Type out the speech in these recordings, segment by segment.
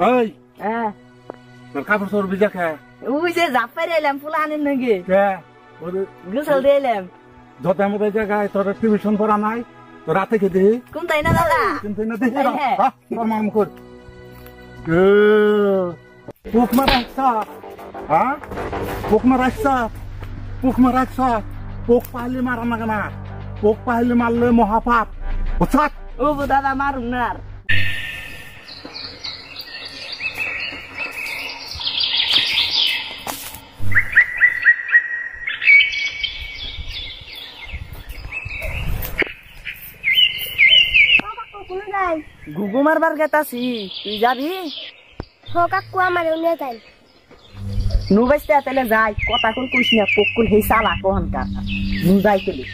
ওই হ্যাঁ তোর কাপড় চোর ভিজা খা ওই যে জাপারে এলাম ফুলানের নাকি কে গোসল দিলাম যত আমাদের জায়গায় তোর টিউশন পড়া নাই তো রাতে কে দিই কোন তাই না দাদা কিন্তু না দেখি তোর মাম কর পুক মারাইছা হ্যাঁ পুক মারাইছা পুক পাহলি মারা না কেনা পুক পাহলি মারলে মহাপাপ বুঝছাত ও দাদা মারুন না ঘুঘু মারবার গেতাছি তুই যাবি কাকু আমার নিয়ে যাই নু বাইতে তাহলে যাই কথা কোন কইস না পকুল হেই সালা কোহনকার নু যাই তেলি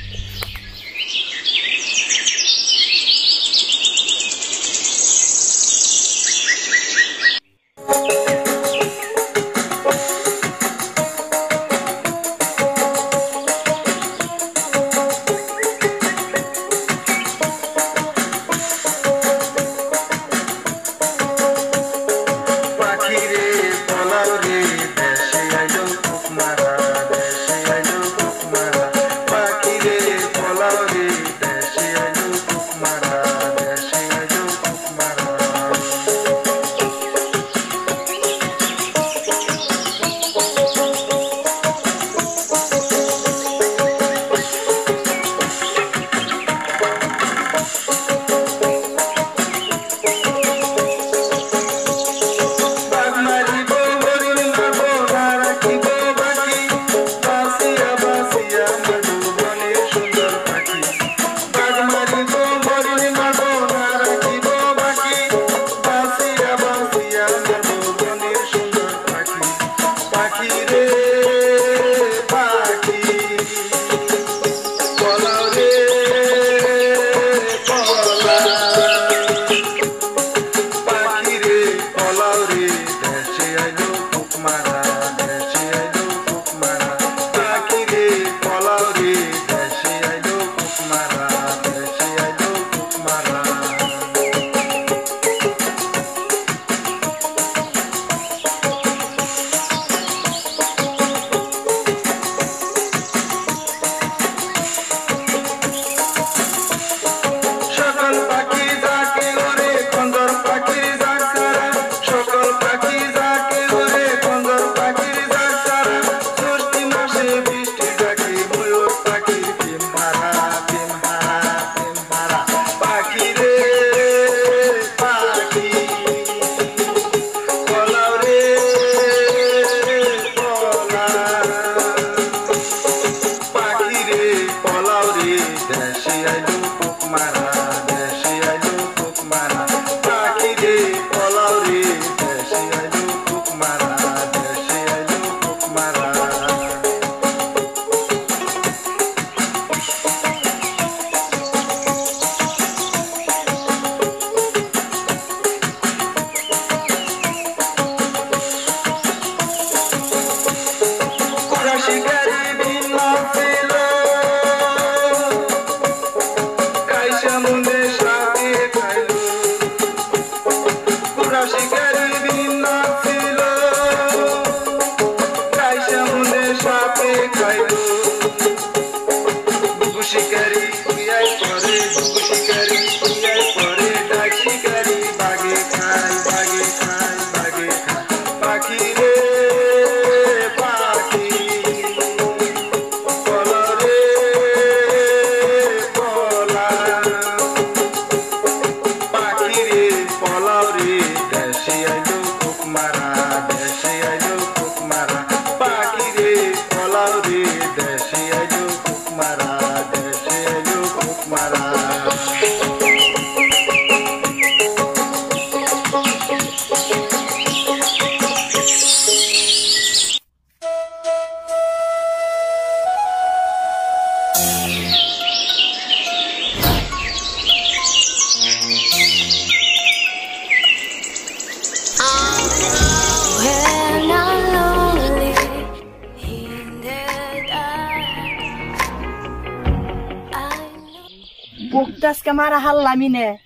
Buktas kemana hal lamine?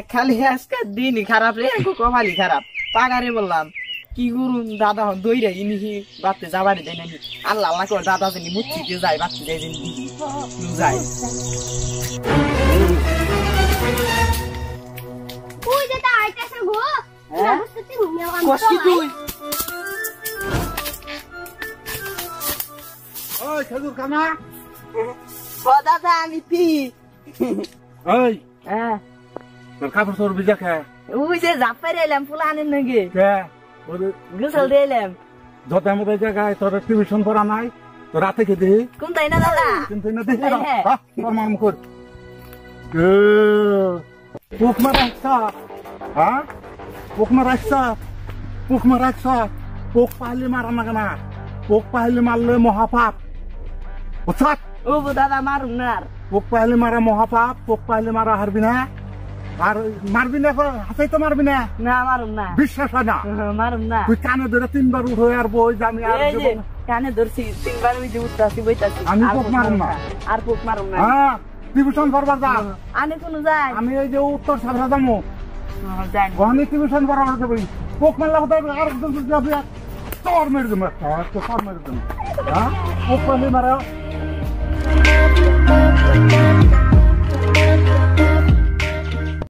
Kali haskat dini kharap re, aku kau hali kharap. পাগারে বললাম কি করুন দাদা হন দই রে ইনি বাতে যাবারে দেয় নানি আল্লাহ আল্লাহ করে দাদা জানি মুচ্ছিতে যায় বাতে যায় জানি যায় ওই যে তা আইতাছে গো হ্যাঁ? বুঝতে নিও আমি কষ্ট তুই ওই খেজুর কানা ও দাদা আমি পি ওই হ্যাঁ তোর কাপড় তোর ভিজা খে ওই যে জাপাই এলাম ফুলানের নাকি কে ওর গোসল দিলাম যত মতো জায়গায় তোর টিউশন পড়া নাই তো রাতে খেতে কোন তাই না দাদা কিন্তু না দেখি হ্যাঁ। তোর মাম কর পুক মারা আসছা হ্যাঁ পুক মারা আসছা পুক মারা আসছা পোক পাহলে মারা না কেনা পোক পাহলে মারলে মহাপাপ বুঝছাত ও দাদা মারুম না আর পোক পাহলে মারা মহাপাপ পোক পাহলে মারা হারবি না আর মারবি না হাতে তো মারবি না না মারুম না বিশ্বাস হয় না মারুম না তুই কানে ধরে 3 বার উঠে আর বই জানি আর এই যে কানে ধরছি 3 বার ওই যে উঠতাছি বইতাছি আমি আর পোক মারুম না। আর পোক মারুম না হ্যাঁ টিউশন পড়বার যা আনে কোন যায় আমি এই যে উত্তর সাবরা যাবো যাই গহনি টিউশন পড়াবার যাবো পোক মারলে কোথায় আর একদম যাবি তোর মেরে দেবো তোর মেরে দেবো হ্যাঁ পোক পাহলে মারা